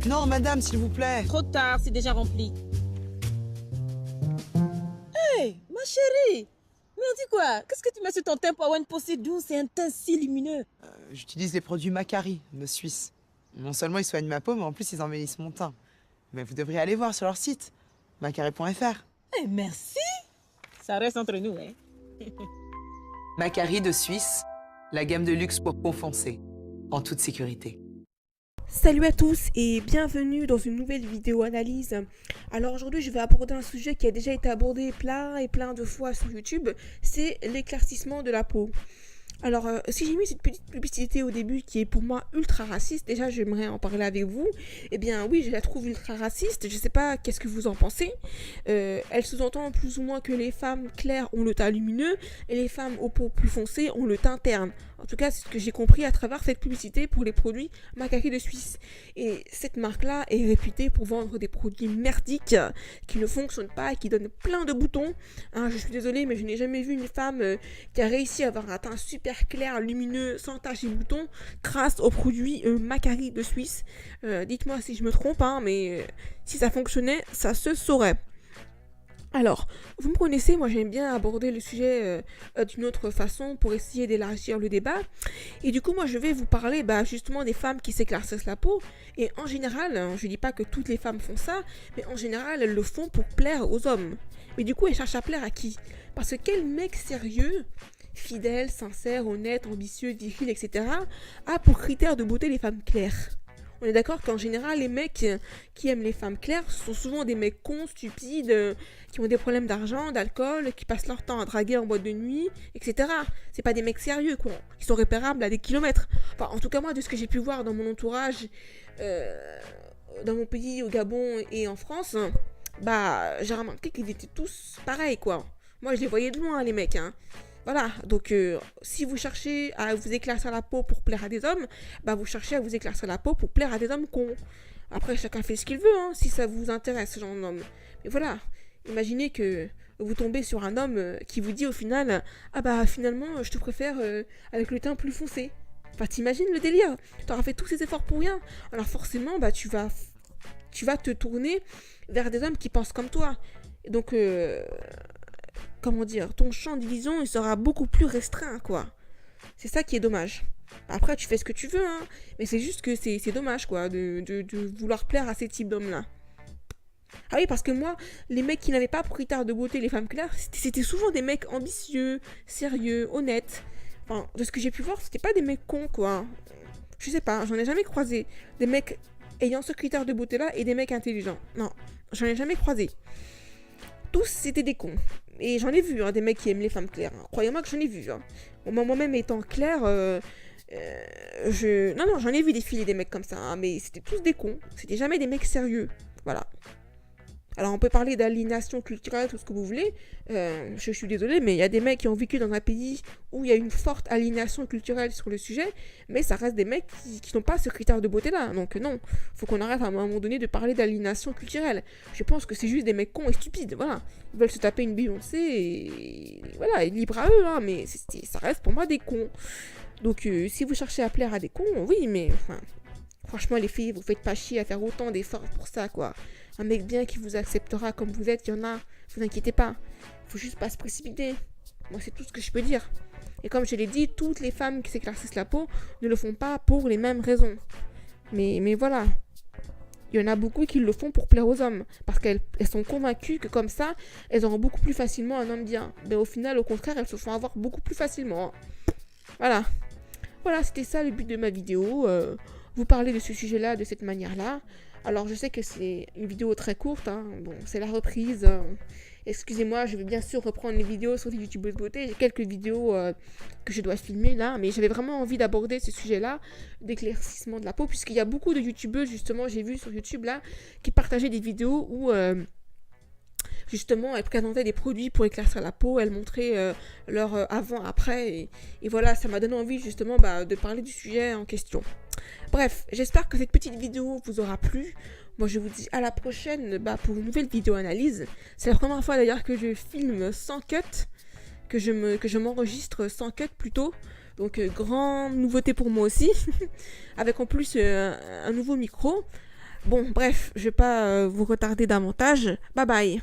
Non, madame, s'il vous plaît. Trop tard, c'est déjà rempli. Hey, ma chérie. Mais on dit quoi? Qu'est-ce que tu mets sur ton teint pour avoir une peau si douce et un teint si lumineux? J'utilise les produits Macari de Suisse. Non seulement ils soignent ma peau, mais en plus ils embellissent mon teint. Mais vous devriez aller voir sur leur site, macari.fr. Eh, merci. Ça reste entre nous, hein. Macari de Suisse, la gamme de luxe pour peau foncée, en toute sécurité. Salut à tous et bienvenue dans une nouvelle vidéo analyse. Alors aujourd'hui je vais aborder un sujet qui a déjà été abordé plein de fois sur YouTube, c'est l'éclaircissement de la peau. Alors si j'ai mis cette petite publicité au début qui est pour moi ultra raciste, déjà j'aimerais en parler avec vous. Eh bien oui, je la trouve ultra raciste, je sais pas qu'est-ce que vous en pensez. Elle sous-entend plus ou moins que les femmes claires ont le teint lumineux et les femmes aux peaux plus foncées ont le teint terne. En tout cas, c'est ce que j'ai compris à travers cette publicité pour les produits Macari de Suisse. Et cette marque-là est réputée pour vendre des produits merdiques qui ne fonctionnent pas et qui donnent plein de boutons. Hein, je suis désolée, mais je n'ai jamais vu une femme qui a réussi à avoir un teint super clair, lumineux, sans taches et boutons, grâce aux produits Macari de Suisse. Dites-moi si je me trompe, hein, mais si ça fonctionnait, ça se saurait. Alors, vous me connaissez, moi j'aime bien aborder le sujet d'une autre façon pour essayer d'élargir le débat. Et du coup, moi je vais vous parler justement des femmes qui s'éclaircissent la peau. Et en général, je dis pas que toutes les femmes font ça, mais en général elles le font pour plaire aux hommes. Mais du coup, elles cherchent à plaire à qui? Parce que quel mec sérieux, fidèle, sincère, honnête, ambitieux, viril, etc. a pour critère de beauté les femmes claires? On est d'accord qu'en général, les mecs qui aiment les femmes claires sont souvent des mecs cons, stupides, qui ont des problèmes d'argent, d'alcool, qui passent leur temps à draguer en boîte de nuit, etc. C'est pas des mecs sérieux, quoi, qui sont repérables à des kilomètres. Enfin, en tout cas, moi, de ce que j'ai pu voir dans mon entourage, dans mon pays, au Gabon et en France, j'ai remarqué qu'ils étaient tous pareils, quoi. Moi, je les voyais de loin, les mecs, hein. Voilà, donc si vous cherchez à vous éclaircir la peau pour plaire à des hommes, vous cherchez à vous éclaircir la peau pour plaire à des hommes cons. Après, chacun fait ce qu'il veut, hein, si ça vous intéresse, ce genre d'homme. Mais voilà, imaginez que vous tombez sur un homme qui vous dit au final « Ah finalement, je te préfère avec le teint plus foncé. » Enfin, t'imagines le délire? T'auras fait tous ces efforts pour rien. Alors forcément, tu vas te tourner vers des hommes qui pensent comme toi. Et donc... comment dire, ton champ de vision il sera beaucoup plus restreint, quoi. C'est ça qui est dommage. Après, tu fais ce que tu veux, hein, mais c'est juste que c'est dommage, quoi, de vouloir plaire à ces types d'hommes-là. Ah oui, parce que moi, les mecs qui n'avaient pas pour critère de beauté les femmes claires, c'était souvent des mecs ambitieux, sérieux, honnêtes. Enfin, de ce que j'ai pu voir, c'était pas des mecs cons, quoi. Je sais pas, j'en ai jamais croisé. Des mecs ayant ce critère de beauté-là et des mecs intelligents. Non, j'en ai jamais croisé. Tous, c'était des cons. Et j'en ai vu, hein, des mecs qui aiment les femmes claires. Hein. Croyez-moi que j'en ai vu. Hein. Moi-même étant claire, Non, j'en ai vu défiler des mecs comme ça. Hein, mais c'était tous des cons. C'était jamais des mecs sérieux. Voilà. Alors, on peut parler d'aliénation culturelle, tout ce que vous voulez. Je suis désolée, mais il y a des mecs qui ont vécu dans un pays où il y a une forte aliénation culturelle sur le sujet, mais ça reste des mecs qui n'ont pas ce critère de beauté-là. Donc non, faut qu'on arrête à un moment donné de parler d'aliénation culturelle. Je pense que c'est juste des mecs cons et stupides, voilà. Ils veulent se taper une Beyoncé et voilà, libre à eux, hein, mais ça reste pour moi des cons. Donc si vous cherchez à plaire à des cons, oui, mais enfin... Franchement, les filles, vous faites pas chier à faire autant d'efforts pour ça, quoi. Un mec bien qui vous acceptera comme vous êtes, il y en a. Vous inquiétez pas. Faut juste pas se précipiter. Moi, c'est tout ce que je peux dire. Et comme je l'ai dit, toutes les femmes qui s'éclaircissent la peau ne le font pas pour les mêmes raisons. Mais voilà. Il y en a beaucoup qui le font pour plaire aux hommes. Parce qu'elles sont convaincues que comme ça, elles auront beaucoup plus facilement un homme bien. Mais au final, au contraire, elles se font avoir beaucoup plus facilement. Voilà. Voilà, c'était ça le but de ma vidéo. Vous parler de ce sujet-là de cette manière-là. Alors, je sais que c'est une vidéo très courte. Hein. Bon, c'est la reprise. Excusez-moi, je vais bien sûr reprendre les vidéos sur les youtubeuses beauté. J'ai quelques vidéos que je dois filmer là. Mais j'avais vraiment envie d'aborder ce sujet-là d'éclaircissement de la peau. Puisqu'il y a beaucoup de youtubeuses, justement, j'ai vu sur YouTube là, qui partageaient des vidéos où... justement, elles présentaient des produits pour éclaircir la peau, elles montraient leur avant-après, et voilà, ça m'a donné envie justement de parler du sujet en question. Bref, j'espère que cette petite vidéo vous aura plu. Moi, je vous dis à la prochaine pour une nouvelle vidéo analyse. C'est la première fois d'ailleurs que je filme sans cut, que je m'enregistre sans cut plutôt. Donc, grande nouveauté pour moi aussi, avec en plus un nouveau micro. Bon, bref, je vais pas vous retarder davantage. Bye bye.